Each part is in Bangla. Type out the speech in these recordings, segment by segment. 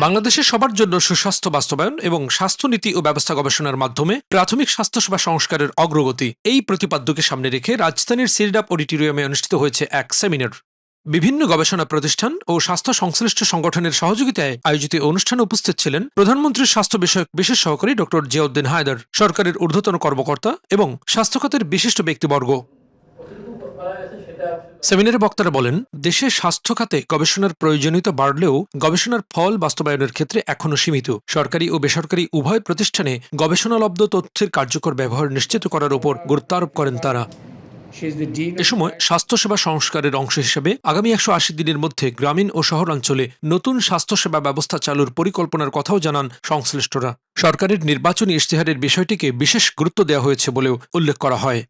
বাংলাদেশে সবার জন্য সুস্বাস্থ্য বাস্তবায়ন এবং স্বাস্থ্যনীতি ও ব্যবস্থা গবেষণার মাধ্যমে প্রাথমিক স্বাস্থ্যসেবা সংস্কারের অগ্রগতি এই প্রতিপাদ্যকে সামনে রেখে রাজধানীর সিরডাপ অডিটোরিয়ামে অনুষ্ঠিত হয়েছে এক সেমিনার। বিভিন্ন গবেষণা প্রতিষ্ঠান ও স্বাস্থ্য সংশ্লিষ্ট সংগঠনের সহযোগিতায় আয়োজিত অনুষ্ঠানে উপস্থিত ছিলেন প্রধানমন্ত্রীর স্বাস্থ্য বিষয়ক বিশেষ সহকারী ড জিয়াউদ্দিন হায়দার, সরকারের ঊর্ধ্বতন কর্মকর্তা এবং স্বাস্থ্য খাতের বিশিষ্ট ব্যক্তিবর্গ। সেমিনারে বক্তারা বলেন, দেশে স্বাস্থ্য খাতে গবেষণার প্রয়োজনীয়তা বাড়লেও গবেষণার ফল বাস্তবায়নের ক্ষেত্রে এখনও সীমিত। সরকারি ও বেসরকারি উভয় প্রতিষ্ঠানে গবেষণালব্ধ তথ্যের কার্যকর ব্যবহার নিশ্চিত করার উপর গুরুত্ব আরোপ করেন তারা। এ সময় স্বাস্থ্যসেবা সংস্কারের অংশ হিসেবে আগামী 180 দিনের মধ্যে গ্রামীণ ও শহরাঞ্চলে নতুন স্বাস্থ্যসেবা ব্যবস্থা চালুর পরিকল্পনার কথাও জানান সংশ্লিষ্টরা। সরকারের নির্বাচনী ইশতেহারের বিষয়টিকে বিশেষ গুরুত্ব দেওয়া হয়েছে বলেও উল্লেখ করা হয়।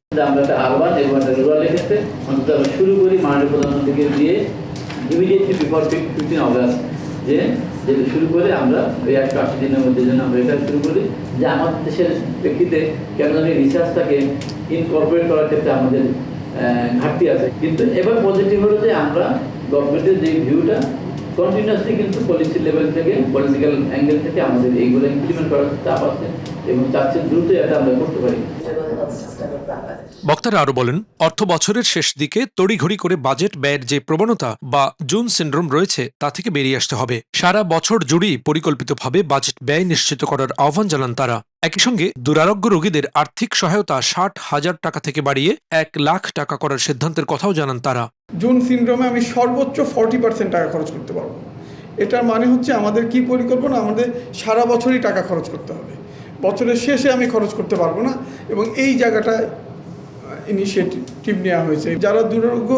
শুরু করে আমরা ওই 180 দিনের মধ্যে যেন আমরা এটা শুরু করি যে আমাদের দেশের প্রেক্ষিতে কেন জানি রিসার্চটাকে ইনকর্পোরেট করার ক্ষেত্রে আমাদের ঘাটতি আছে। কিন্তু এবার পজিটিভ হলো যে আমরা গভর্নমেন্টের যে ভিউটা কন্টিনিউয়াসলি কিন্তু পলিসি লেভেল থেকে পলিটিক্যাল অ্যাঙ্গেল থেকে আমাদের এইগুলো ইমপ্লিমেন্ট করার চাপ আছে এবং চাচ্ছে দ্রুত এটা আমরা করতে পারি। বক্তারা আরো বলেন, অর্থ বছরের শেষ দিকে তড়িঘড়ি করে বাজেট ব্যয়ের যে প্রবণতা বা জুন সিন্ড্রোম রয়েছে তা থেকে বেরিয়ে আসতে হবে। সারা বছর জুড়েই পরিকল্পিতভাবে বাজেট ব্যয় নিশ্চিত করার আহ্বান জানান তারা। একই সঙ্গে দুরারোগ্য রোগীদের আর্থিক সহায়তা 60,000 টাকা থেকে বাড়িয়ে 1 লাখ টাকা করার সিদ্ধান্তের কথাও জানান তারা। জুন সিন্ড্রোমে আমি সর্বোচ্চ 40% টাকা খরচ করতে পারবো। এটার মানে হচ্ছে আমাদের কি পরিকল্পনা, আমাদের সারা বছরই টাকা খরচ করতে হবে, বছরের শেষে আমি খরচ করতে পারবো না। এবং এই জায়গাটা ইনিশিয়েটিভ নেওয়া হয়েছে। যারা দুরারোগ্য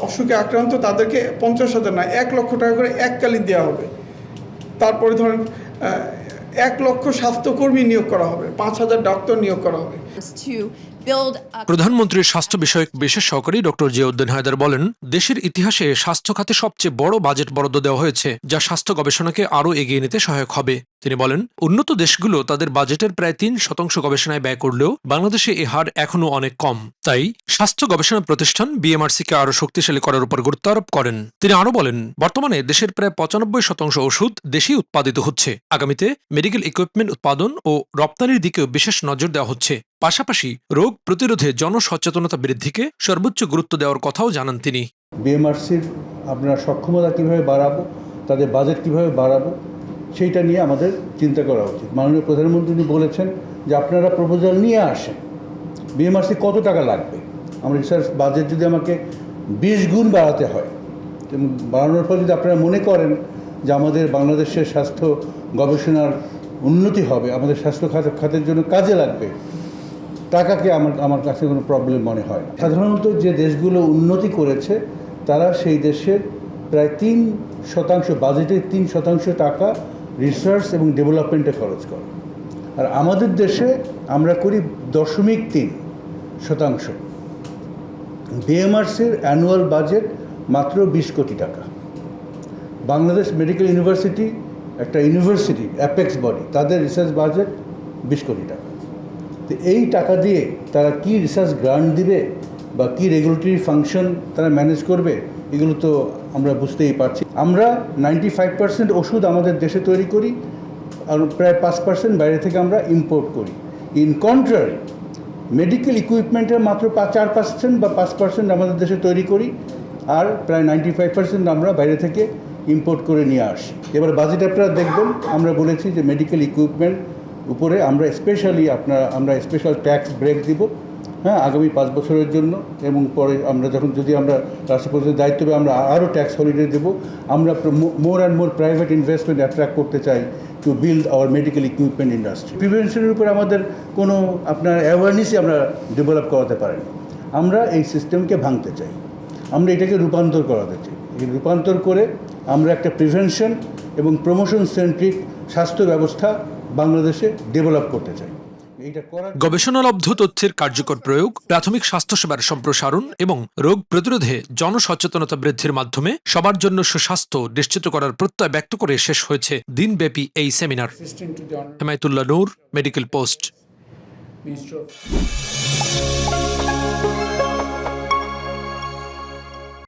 অসুখে আক্রান্ত তাদেরকে 50,000 না 1 লক্ষ টাকা করে এককালীন দেওয়া হবে। তারপরে ধরেন 1 লক্ষ স্বাস্থ্যকর্মী নিয়োগ করা হবে, 5,000 ডক্টর নিয়োগ করা হবে। প্রধানমন্ত্রীর স্বাস্থ্য বিষয়ক বিশেষ সহকারী ড জিয়াউদ্দিন হায়দার বলেন, দেশের ইতিহাসে স্বাস্থ্য খাতে সবচেয়ে বড় বাজেট বরাদ্দ দেওয়া হয়েছে, যা স্বাস্থ্য গবেষণাকে আরও এগিয়ে নিতে সহায়ক হবে। তিনি বলেন, উন্নত দেশগুলো তাদের বাজেটের প্রায় 3% গবেষণায় ব্যয় করলেও বাংলাদেশে এ হার এখনও অনেক কম। তাই স্বাস্থ্য গবেষণা প্রতিষ্ঠান বিএমআরসিকে আরও শক্তিশালী করার উপর গুরুত্ব আরোপ করেন। তিনি আরও বলেন, বর্তমানে দেশের প্রায় 95% ওষুধ দেশেই উৎপাদিত হচ্ছে। আগামীতে মেডিকেল ইকুইপমেন্ট উৎপাদন ও রপ্তানির দিকেও বিশেষ নজর দেওয়া হচ্ছে। পাশাপাশি রোগ প্রতিরোধে জনসচেতনতা বৃদ্ধিকে সর্বোচ্চ গুরুত্ব দেওয়ার কথাও জানান তিনি। বিএমআরসির আপনার সক্ষমতা কীভাবে বাড়াবো, তাদের বাজেট কীভাবে বাড়াবো, সেইটা নিয়ে আমাদের চিন্তা করা উচিত। মাননীয় প্রধানমন্ত্রী বলেছেন যে আপনারা প্রপোজাল নিয়ে আসেন, বিএমআরসি কত টাকা লাগবে। আমার রিসার্চ বাজেট যদি আমাকে 20 গুণ বাড়াতে হয়, বাড়ানোর পর যদি আপনারা মনে করেন যে আমাদের বাংলাদেশের স্বাস্থ্য গবেষণার উন্নতি হবে, আমাদের স্বাস্থ্য খাতের জন্য কাজে লাগবে, টাকাকে আমার কাছে কোনো প্রবলেম মনে হয় না। সাধারণত যে দেশগুলো উন্নতি করেছে তারা সেই দেশের প্রায় 3% বাজেটের 3% টাকা রিসার্চ এবং ডেভেলপমেন্টে খরচ করে। আর আমাদের দেশে আমরা করি 0.3%। বিএমআরসির অ্যানুয়াল বাজেট মাত্র 20 কোটি টাকা। বাংলাদেশ মেডিকেল ইউনিভার্সিটি একটা ইউনিভার্সিটি অ্যাপেক্স বডি, তাদের রিসার্চ বাজেট 20 কোটি টাকা। তো এই টাকা দিয়ে তারা কি রিসার্চ গ্রান্ট দিবে বা কি রেগুলেটরি ফাংশন তারা ম্যানেজ করবে, এগুলো তো আমরা বুঝতেই পারছি। আমরা 95% ওষুধ আমাদের দেশে তৈরি করি আর প্রায় 5% বাইরে থেকে আমরা ইম্পোর্ট করি। ইন কন্ট্রারি মেডিকেল ইকুইপমেন্টের মাত্র 4% বা 5% আমাদের দেশে তৈরি করি আর প্রায় 95% আমরা বাইরে থেকে ইম্পোর্ট করে নিয়ে আসি। এবার বাজেট আপনারা দেখবেন, আমরা বলেছি যে মেডিকেল ইকুইপমেন্ট উপরে আমরা আমরা স্পেশাল ট্যাক্স ব্রেক দিব, হ্যাঁ, আগামী 5 বছরের জন্য। এবং পরে আমরা যদি আমরা রাষ্ট্রপতির দায়িত্ব পেয়ে আমরা আরও ট্যাক্স হলিডে দেবো। আমরা more and more private investment attract করতে চাই to build our medical equipment industry. প্রিভেনশনের উপরে আমাদের কোনো অ্যাওয়ারনেসই আমরা ডেভেলপ করাতে পারিনি। আমরা এই সিস্টেমকে ভাঙতে চাই, আমরা এটাকে রূপান্তর করাতে চাই। রূপান্তর করে আমরা একটা প্রিভেনশন এবং প্রমোশন সেন্ট্রিক স্বাস্থ্য ব্যবস্থা বাংলাদেশে ডেভেলপ করতে চাই। গবেষণালব্ধ তথ্যের কার্যকর প্রয়োগ, প্রাথমিক স্বাস্থ্যসেবার সম্প্রসারণ এবং রোগ প্রতিরোধে জনসচেতনতা বৃদ্ধির মাধ্যমে সবার জন্য সুস্বাস্থ্য নিশ্চিত করার প্রত্যয় ব্যক্ত করে শেষ হয়েছে দিনব্যাপী এই সেমিনার। হেমায়েতুল্লাহ নূর, মেডিকেল পোস্ট।